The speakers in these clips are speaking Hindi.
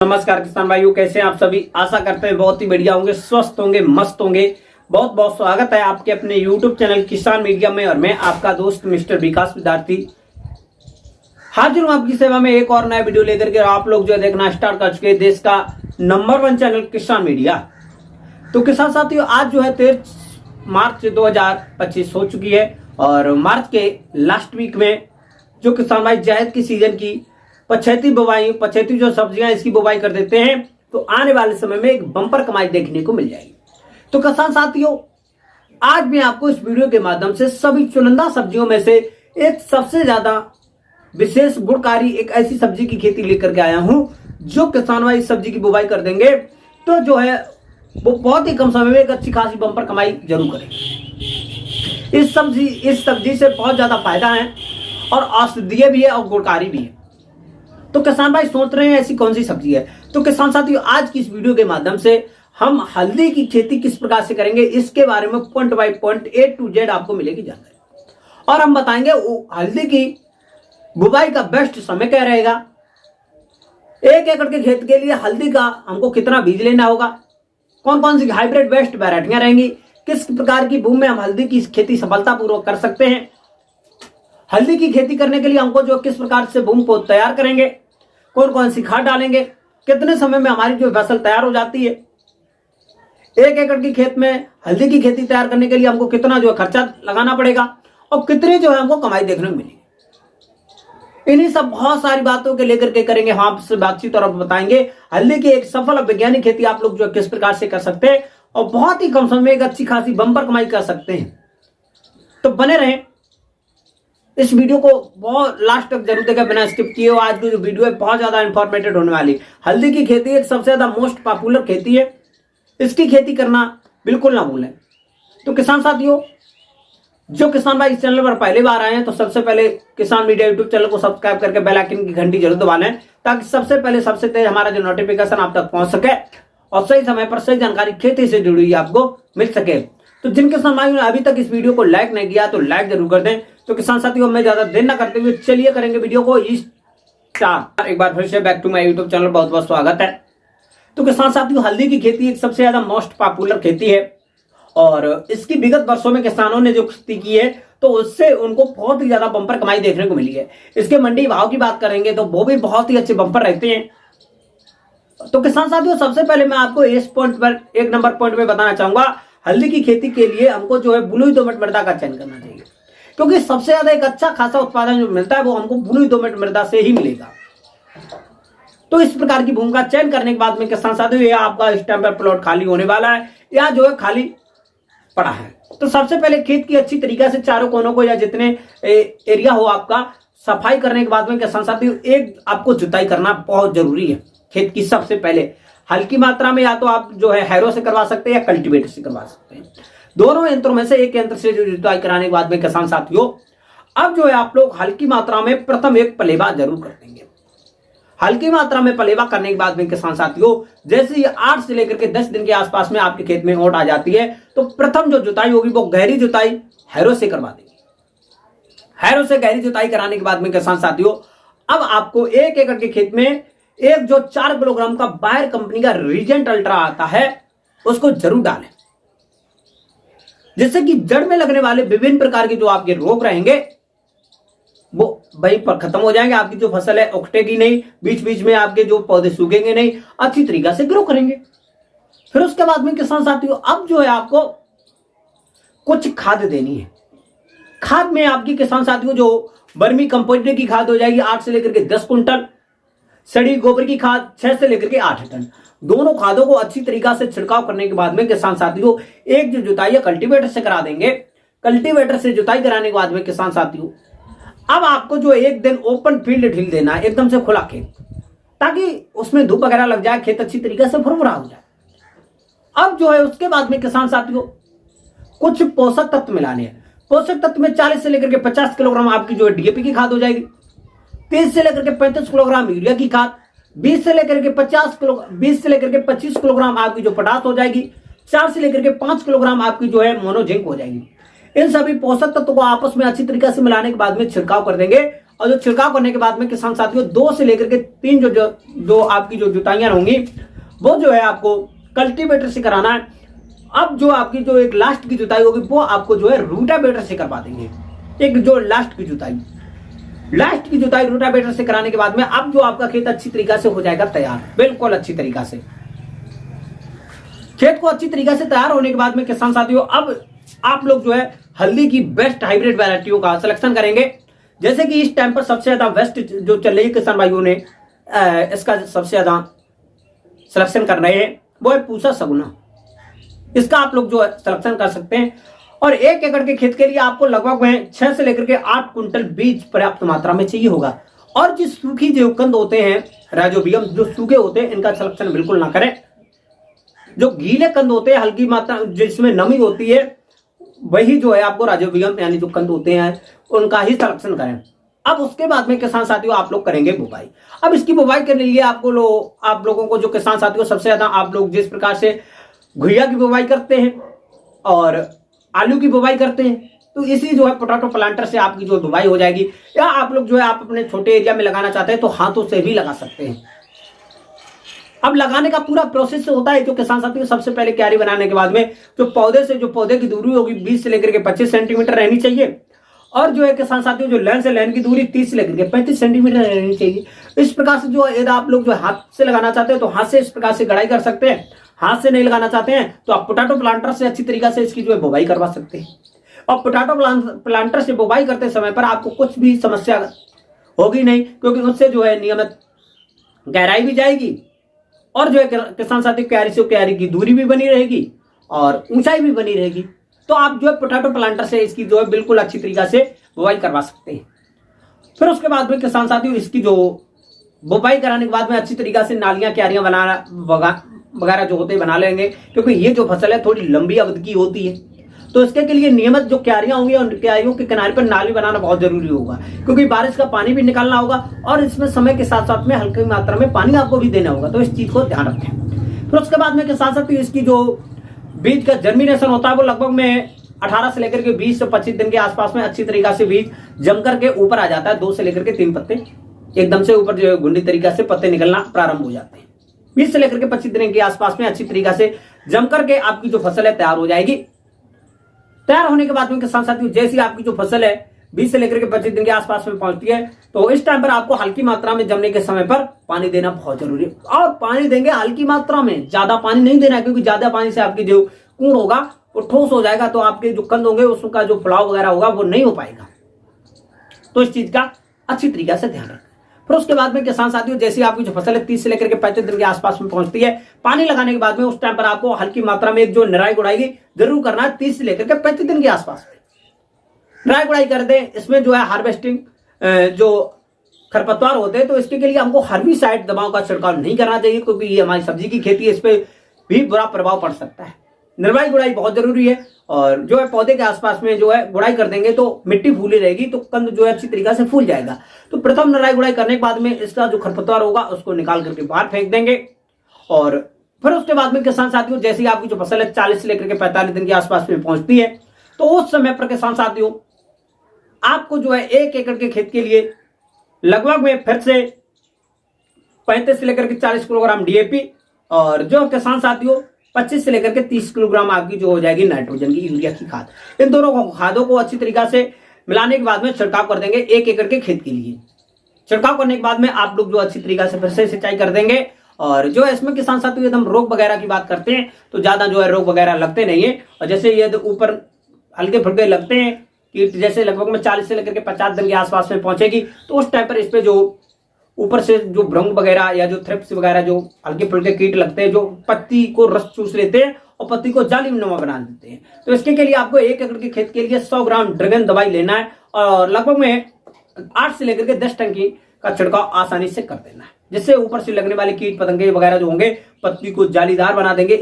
नमस्कार किसान भाइयों, कैसे हैं आप सभी। आशा करते हैं बहुत ही बढ़िया होंगे, स्वस्थ होंगे, मस्त होंगे। बहुत बहुत स्वागत है आपके अपने YouTube चैनल किसान मीडिया में और मैं आपका दोस्त मिस्टर विकास विद्यार्थी हाजिर हूं आपकी सेवा में एक और नया वीडियो लेकर के। आप लोग जो है देखना स्टार्ट कर चुके देश का नंबर 1 चैनल किसान मीडिया। तो किसान साथियों, आज जो है 13 मार्च 2025 हो चुकी है और मार्च के लास्ट वीक में जो किसान भाई जायद की सीजन की पछेती जो सब्जियां इसकी बुवाई कर देते हैं तो आने वाले समय में एक बम्पर कमाई देखने को मिल जाएगी। तो किसान साथियों, आज मैं आपको इस वीडियो के माध्यम से सभी चुनिंदा सब्जियों में से एक सबसे ज्यादा विशेष गुणकारी एक ऐसी सब्जी की खेती लेकर के आया हूं जो किसान भाई इस सब्जी की बुवाई कर देंगे तो जो है वो बहुत ही कम समय में एक अच्छी खासी बम्पर कमाई जरूर करेंगे। इस सब्जी से बहुत ज्यादा फायदा है और औषधीय भी है और गुणकारी भी है। तो किसान भाई सोच रहे हैं ऐसी कौन सी सब्जी है, तो किसान साथियों आज की इस वीडियो के माध्यम से हम हल्दी की खेती किस प्रकार से करेंगे इसके बारे में point by point A to Z आपको मिलेगी जानकारी और हम बताएंगे हल्दी की बुवाई का बेस्ट समय क्या रहेगा, 1 एकड़ के खेत के लिए हल्दी का हमको कितना बीज लेना होगा, कौन कौन सी हाइब्रिड बेस्ट वैरायटियां रहेंगी, किस प्रकार की भूमि में हम हल्दी की खेती सफलतापूर्वक कर सकते हैं, हल्दी की खेती करने के लिए हमको जो किस प्रकार से भूमि को तैयार करेंगे, कौन कौन सी खाद डालेंगे, कितने समय में हमारी जो फसल तैयार हो जाती है, 1 एकड़ की खेत में हल्दी की खेती तैयार करने के लिए हमको कितना जो खर्चा लगाना पड़ेगा और कितनी जो है हमको कमाई देखने को मिलेगी। इन्हीं सब बहुत सारी बातों के लेकर के करेंगे हम आपसे बातचीत और बताएंगे हल्दी की एक सफल और वैज्ञानिक खेती आप लोग जो किस प्रकार से कर सकते हैं और बहुत ही कम समय में एक अच्छी खासी बम्पर कमाई कर सकते हैं। तो बने रहें, इस वीडियो को बहुत लास्ट तक जरूर देखें बिना स्किप किए। आज की जो वीडियो है बहुत ज्यादा इंफॉर्मेटिव होने वाली। हल्दी की खेती एक सबसे ज्यादा मोस्ट पॉपुलर खेती है, इसकी खेती करना बिल्कुल ना भूलें। तो किसान साथियों, जो किसान भाई इस चैनल पर पहली बार आए हैं तो सबसे पहले किसान मीडिया यूट्यूब चैनल को सब्सक्राइब करके बेल आइकन की घंटी जरूर दबा लें ताकि सबसे पहले सबसे तेज हमारा जो नोटिफिकेशन आप तक पहुंच सके और सही समय पर सही जानकारी खेती से जुड़ी हुई आपको मिल सके। तो जिन किसान भाइयों ने अभी तक इस वीडियो को लाइक नहीं किया तो लाइक जरूर कर दें। तो किसान साथियों, मैं ज्यादा देर ना करते हुए चलिए करेंगे वीडियो को स्टार्ट। एक बार फिर से back to my YouTube channel, बहुत बहुत स्वागत है। तो किसान साथियों, हल्दी की खेती एक सबसे ज्यादा मोस्ट पॉपुलर खेती है और इसकी विगत वर्षों में किसानों ने जो खेती की है तो उससे उनको बहुत ही ज्यादा बम्पर कमाई देखने को मिली है। इसके मंडी भाव की बात करेंगे तो वो भी बहुत ही अच्छे बम्पर रहते हैं। तो किसान साथियों, सबसे पहले मैं आपको इस पॉइंट पर एक नंबर पॉइंट में बताना चाहूंगा, हल्दी की खेती के लिए हमको जो है बलुई दोमट मृदा का चयन करना चाहिए क्योंकि सबसे ज्यादा एक अच्छा खासा उत्पादन जो मिलता है वो हमको बलुई दोमट मृदा से ही मिलेगा। तो इस प्रकार की भूमि का चयन करने के बाद में किसान साथियों, ये आपका इस टाइम पर प्लॉट खाली होने वाला है, यहाँ जो है खाली पड़ा है। तो सबसे पहले खेत की अच्छी तरीके से चारों कोनों को या जितने एरिया हो आपका सफाई करने के बाद में किसान साथियों एक आपको जुताई करना बहुत जरूरी है। खेत की सबसे पहले हल्की मात्रा में या तो आप जो है हैरो से करवा सकते हैं या कल्टीवेटर से करवा सकते हैं, दोनों यंत्रों में से एक यंत्र से जो जुताई कराने के बाद में किसान साथियों अब जो है आप लोग हल्की मात्रा में प्रथम एक पलेवा जरूर कर देंगे। हल्की मात्रा में पलेवा करने के बाद में किसान साथियों जैसे ही 8 से लेकर के 10 दिन के आसपास में आपके खेत में ओट आ जाती है तो प्रथम जो जुताई होगी वो गहरी जुताई हैरो से करवा देंगे। हैरो से गहरी जुताई कराने के बाद में किसान साथियों अब आपको 1 एकड़ के खेत में एक जो 4 किलोग्राम का बायर कंपनी का रीजेंट अल्ट्रा आता है उसको जरूर डालें, जिससे कि जड़ में लगने वाले विभिन्न प्रकार के जो आपके रोग रहेंगे वो वहीं पर खत्म हो जाएंगे। आपकी जो फसल है उकटेगी नहीं, बीच बीच में आपके जो पौधे सूखेंगे नहीं, अच्छी तरीका से ग्रो करेंगे। फिर उसके बाद में किसान साथियों अब जो है आपको कुछ खाद देनी है। खाद में आपकी किसान साथियों जो वर्मी कंपोस्ट की खाद हो जाएगी 8 से लेकर के 10 कुंटल, सड़ी गोबर की खाद 6 से लेकर के 8 टन। दोनों खादों को अच्छी तरीका से छिड़काव करने के बाद में किसान साथियों एक जो जुताई है कल्टीवेटर से करा देंगे। कल्टीवेटर से जुताई कराने के बाद में किसान साथियों अब आपको जो एक दिन ओपन फील्ड ढील देना है, एकदम से खुला खेत, ताकि उसमें धूप वगैरह लग जाए, खेत अच्छी तरीके से भुरभुरा हो जाए। अब जो है उसके बाद में किसान साथियों कुछ पोषक तत्व मिलाने हैं। पोषक तत्व में 40 से लेकर के 50 किलोग्राम आपकी जो है डीएपी की खाद हो जाएगी, 30 से लेकर के 35 किलोग्राम यूरिया की खाद, 20 से लेकर के 25 किलोग्राम आपकी जो पोटाश हो जाएगी, 4 से लेकर के 5 किलोग्राम आपकी जो है मोनो जिंक हो जाएगी। इन सभी पोषक तत्वों को आपस में अच्छी तरीके से मिलाने के बाद में छिड़काव कर देंगे और जो छिड़काव करने के बाद में किसान साथियों 2 से लेकर के 3 जो आपकी जो जुताइयां होंगी वो जो है आपको कल्टीवेटर से कराना है। अब जो आपकी जो एक लास्ट की जुताई होगी वो आपको जो है रूटावेटर से करवा देंगे। एक जो लास्ट की जुताई रूटावेटर से कराने के बाद में अब जो आपका खेत अच्छी तरीका से हो जाएगा तैयार, बिल्कुल अच्छी तरीका से। खेत को अच्छी तरीके से तैयार होने के बाद में किसान साथियों अब आप लोग जो है हल्दी की बेस्ट हाइब्रिड वैरायटियों का सिलेक्शन करेंगे। जैसे कि इस टाइम पर सबसे ज्यादा बेस्ट जो चल रही है किसान भाइयों ने इसका सबसे ज्यादा सिलेक्शन कर रहे हैं वो है पूसा सगुना। इसका आप लोग जो है सिलेक्शन कर सकते हैं। और 1 एकड़ के खेत के लिए आपको लगभग में 6 से लेकर के 8 कुंटल बीज पर्याप्त मात्रा में चाहिए होगा। और जिस सूखी जो कंद होते हैं राइजोबियम जो सूखे होते हैं इनका सिलेक्शन बिल्कुल ना करें। जो गीले कंद होते हैं हल्की मात्रा जिसमें नमी होती है वही जो है आपको राइजोबियम यानी जो कंद होते हैं उनका ही सिलेक्शन करें। अब उसके बाद में किसान साथियों आप लोग करेंगे बुवाई। अब इसकी बुवाई करने के लिए आप लोगों को जो किसान साथियों सबसे ज्यादा आप लोग जिस प्रकार से घुइया की बुवाई करते हैं और आलू की बुवाई करते हैं तो इसी जो है पोटैटो प्लांटर से आपकी जो बुवाई हो जाएगी। या आप लोग जो है आप अपने छोटे एरिया में लगाना चाहते हैं तो हाथों से भी लगा सकते हैं। अब लगाने का पूरा प्रोसेस होता है जो किसान साथियों सबसे पहले क्यारी बनाने के बाद में जो पौधे की दूरी होगी 20 से लेकर के 25 सेंटीमीटर रहनी चाहिए। और जो है किसान साथियों जो लाइन से लाइन की दूरी 30 से लेकर के 35 सेंटीमीटर रहनी चाहिए। इस प्रकार से जो यदि आप लोग जो हाथ से लगाना चाहते हैं तो हाथ से इस प्रकार से गड़ाई कर सकते हैं। हाथ से नहीं लगाना चाहते हैं तो आप पोटैटो प्लांटर से अच्छी तरीके से इसकी जो है बुवाई करवा सकते हैं। और पोटैटो प्लांटर से बुवाई करते समय पर आपको कुछ भी समस्या होगी नहीं क्योंकि उससे जो है नियमित गहराई भी जाएगी और जो है किसान साथी क्यारी से क्यारी की दूरी भी बनी रहेगी और ऊंचाई भी बनी रहेगी। तो आप जो है पोटैटो प्लांटर से इसकी जो है बिल्कुल अच्छी तरीके से बुवाई करवा सकते हैं। फिर उसके बाद में किसान साथियों इसकी जो बुवाई कराने के बाद में अच्छी तरीके से नालियां क्यारियां वगैरह जो होते हैं बना लेंगे क्योंकि ये जो फसल है थोड़ी लंबी अवधि की होती है। तो इसके के लिए नियमित जो क्यारियां होंगी उन क्यारियों के किनारे पर नाली बनाना बहुत जरूरी होगा क्योंकि बारिश का पानी भी निकालना होगा और इसमें समय के साथ साथ में हल्की मात्रा में पानी आपको भी देना होगा। तो इस चीज को ध्यान रखें। फिर उसके बाद में किसान साथियों इसकी जो बीज का जर्मिनेशन होता है वो लगभग में 18 से लेकर के 20 से 25 दिन के आसपास में अच्छी तरीके से बीज जम करके ऊपर आ जाता है। 2 से लेकर के 3 पत्ते एकदम से ऊपर जो गुंडी तरीके से पत्ते निकलना प्रारंभ हो जाते हैं। 20 से लेकर के 25 दिन के आसपास में अच्छी तरीके से जम करके आपकी जो फसल है तैयार हो जाएगी। तैयार होने के बाद में किसान साथियों जैसी आपकी जो फसल है 20 से लेकर के 25 दिन के आसपास में पहुंचती है तो इस टाइम पर आपको हल्की मात्रा में जमने के समय पर पानी देना बहुत जरूरी है। और पानी देंगे हल्की मात्रा में, ज्यादा पानी नहीं देना क्योंकि ज्यादा पानी से आपकी जो कूड़ होगा वो ठोस हो जाएगा तो आपके जो कंद होंगे उसका जो फुलाव वगैरह होगा वो नहीं हो पाएगा। तो इस चीज का अच्छी तरीके से ध्यान रखें। फिर उसके बाद में किसान साथियों जैसी आपकी जो फसल है 30 से लेकर के 35 दिन के आसपास में पहुंचती है पानी लगाने के बाद में उस टाइम पर आपको हल्की मात्रा में एक जो निराई गुड़ाई जरूर करना है। 30 से लेकर के 35 दिन के आसपास में निराई गुड़ाई कर दें। इसमें जो है हार्वेस्टिंग जो खरपतवार होते हैं तो इसके लिए हमको हर्बिसाइड दवाओं का छिड़काव नहीं करना चाहिए क्योंकि ये हमारी सब्जी की खेती है, इस पर भी बुरा प्रभाव पड़ सकता है। निराई गुड़ाई बहुत जरूरी है और जो है पौधे के आसपास में जो है गुड़ाई कर देंगे तो मिट्टी फूली रहेगी तो कंद जो है अच्छी तरीके से फूल जाएगा। तो प्रथम निराई गुड़ाई करने के बाद में इसका जो खरपतवार होगा उसको निकाल करके बाहर फेंक देंगे। और फिर उसके बाद में किसान साथियों जैसी आपकी जो फसल है 40 से लेकर के 45 दिन के आसपास में पहुंचती है तो उस समय पर किसान साथियों आपको जो है 1 एकड़ के खेत के लिए लगभग में फिर से 35 से लेकर के 40 किलोग्राम डीएपी और जो किसान साथियों 25 से लेकर के 30 किलोग्राम आपकी जो हो जाएगी नाइट्रोजन की यूरिया की खाद। इन दोनों खादों को अच्छी तरीके से मिलाने के बाद में छिड़काव कर देंगे 1 एकड़ के खेत के लिए। छिड़काव करने के बाद में आप लोग जो अच्छी तरीके से फिर से सिंचाई कर देंगे। और जो है इसमें किसान साथियों एकदम रोग वगैरह की बात करते हैं तो ज्यादा जो है रोग वगैरह लगते नहीं है। और जैसे ये ऊपर हल्के फुल्के लगते हैं कीट जैसे लगभग में 40 से लेकर के 50 दिन के आसपास में पहुंचेगी तो उस टाइम पर इस पे जो ऊपर से जो भ्रंग वगैरह या जो थ्रिप्स वगैरह जो हल्के फुल्के कीट लगते हैं जो पत्ती को रस चूस लेते हैं और पत्ती को जालिमनुमा बना देते हैं। तो इसके लिए आपको 1 एकड़ के खेत के लिए 100 ग्राम ड्रैगन दवाई लेना है और लगभग में 8 से लेकर के 10 टन का छिड़काव आसानी से कर देना है जिससे ऊपर से लगने वाले कीट पतंगे वगैरह जो होंगे पत्ती को जालीदार बना देंगे।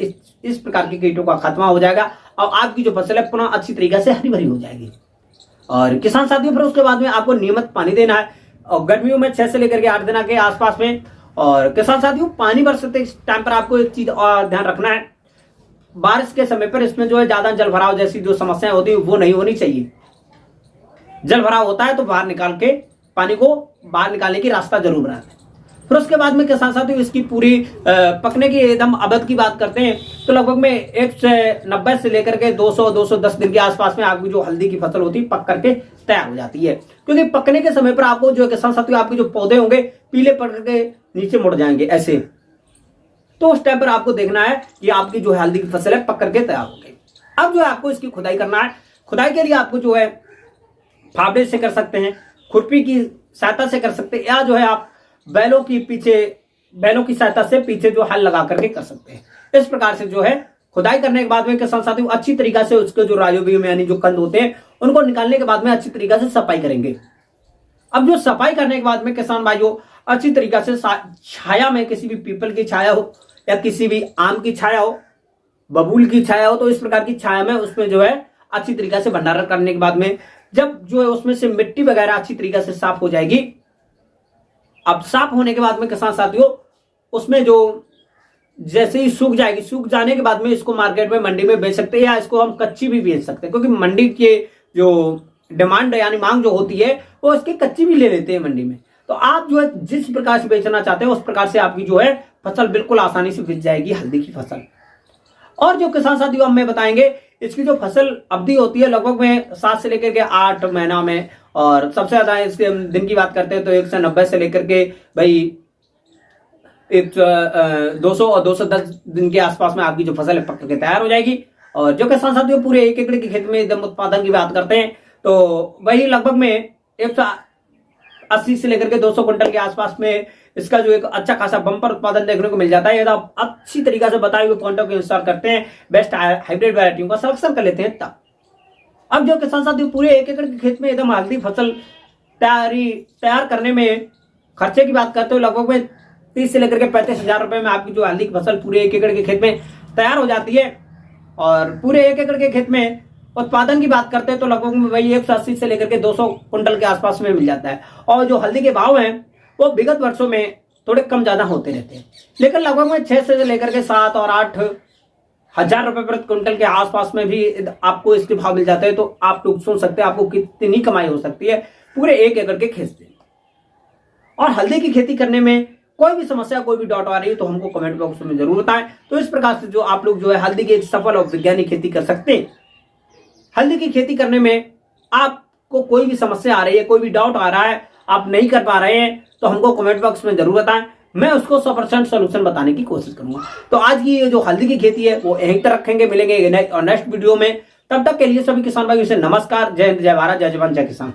इस प्रकार के कीटों का खात्मा हो जाएगा और आपकी जो फसल है पुनः अच्छी तरीके से हरी भरी हो जाएगी। और किसान साथियों फिर उसके बाद में आपको नियमित पानी देना है और गर्मियों में 6 से लेकर के 8 दिन के आसपास में। और किसान साथियों पानी बरसते टाइम पर आपको एक चीज और ध्यान रखना है, बारिश के समय पर इसमें जो है ज्यादा जल भराव जैसी जो समस्याएं होती है वो नहीं होनी चाहिए। जल भराव होता है तो बाहर निकाल के पानी को बाहर निकालने की रास्ता जरूर बनाते हैं। फिर उसके बाद में किसान साथियों इसकी पूरी पकने की एकदम अवध की बात करते हैं तो लगभग में 190 से लेकर के 200-210 दिन के आसपास में आपकी जो हल्दी की फसल होती है पक करके तैयार हो जाती है। क्योंकि पकने के समय पर आपको जो किसान साथियों आपके जो पौधे होंगे पीले पड़ करके नीचे मुड़ जाएंगे ऐसे, तो उस टाइम पर आपको देखना है कि आपकी जो हल्दी की फसल है पक करके तैयार हो गई। अब जो है आपको इसकी खुदाई करना है। खुदाई के लिए आपको जो है फावड़े से कर सकते हैं, खुरपी की सहायता से कर सकते हैं, या जो है आप बैलों की सहायता से पीछे जो हल लगा करके कर सकते हैं। इस प्रकार से जो है खुदाई करने के बाद में किसान साथियों अच्छी तरीका से उसके जो रायोबियम यानी जो कंद होते हैं उनको निकालने के बाद में अच्छी तरीका से सफाई करेंगे। अब जो सफाई करने के बाद में किसान भाइयों अच्छी तरीका से छाया में, किसी भी पीपल की छाया हो या किसी भी आम की छाया हो, बबूल की छाया हो, तो इस प्रकार की छाया में उसमें जो है अच्छी तरीका से भंडारण करने के बाद में जब जो है उसमें से मिट्टी वगैरह अच्छी तरीका से साफ हो जाएगी। अब साफ होने के बाद में किसान साथियों उसमें जो जैसे ही सूख जाएगी, सूख जाने के बाद में इसको मार्केट में मंडी में बेच सकते हैं या इसको हम कच्ची भी बेच सकते हैं, क्योंकि मंडी के जो डिमांड यानी मांग जो होती है वो इसकी कच्ची भी ले लेते हैं मंडी में। तो आप जो है जिस प्रकार से बेचना चाहते हैं उस प्रकार से आपकी जो है फसल बिल्कुल आसानी से बिक जाएगी हल्दी की फसल। और जो किसान साथियों हम बताएंगे इसकी जो फसल अवधि होती है लगभग में 7 से लेकर के 8 महीना में, और सबसे ज्यादा इसके दिन की बात करते हैं तो 190 से लेकर के भाई 200 और 210 दिन के आसपास में आपकी जो फसल है पक के तैयार हो जाएगी। और जो किसान साथियों पूरे 1 एकड़ के खेत में एकदम उत्पादन की बात करते हैं तो वही लगभग में 180 से लेकर के 200 क्विंटल के आसपास में इसका जो एक अच्छा खासा बम्पर उत्पादन देखने को मिल जाता है। यदि आप अच्छी तरीका से बताए हुए पॉइंटों के अनुसार करते हैं, बेस्ट हाइब्रिड वैरायटियों का सिलेक्शन कर लेते हैं तब। अब जो किसान साथियों पूरे 1 एकड़ के खेत में एकदम हल्दी फसल तैयार करने में खर्चे की बात करते हो लगभग में 30 से लेकर के 35 हजार रुपए में आपकी जो हल्दी की फसल पूरे 1 एकड़ के खेत में तैयार हो जाती है। और पूरे 1 एकड़ के खेत में उत्पादन की बात करते हैं तो लगभग में वही 180 से लेकर के 200 क्विंटल के आसपास में मिल जाता है। और जो हल्दी के भाव हैं वो विगत वर्षों में थोड़े कम ज्यादा होते रहते हैं, लेकिन लगभग में 6 से लेकर के 7 और 8 हजार रुपए प्रति क्विंटल के आसपास में भी आपको इसके भाव मिल जाते हैं। तो आप लोग सुन सकते हैं आपको कितनी कमाई हो सकती है पूरे 1 एकड़ के खेत से। और हल्दी की खेती करने में कोई भी समस्या, कोई भी डाउट आ रही है तो हमको कमेंट बॉक्स में जरूर बताएं। तो इस प्रकार से जो आप लोग जो है हल्दी की एक सफल और वैज्ञानिक खेती कर सकते हैं। हल्दी की खेती करने में आपको कोई भी समस्या आ रही है, कोई भी डाउट आ रहा है, आप नहीं कर पा रहे हैं तो हमको कमेंट बॉक्स में जरूर बताएं, मैं उसको 100% सोल्यूशन बताने की कोशिश करूंगा। तो आज की ये जो हल्दी की खेती है वो यहीं तक रखेंगे, मिलेंगे नेक्स्ट वीडियो में। तब तक के लिए सभी किसान भाइयों से नमस्कार, जय हिंद, जय भारत, जय जवान, जय किसान।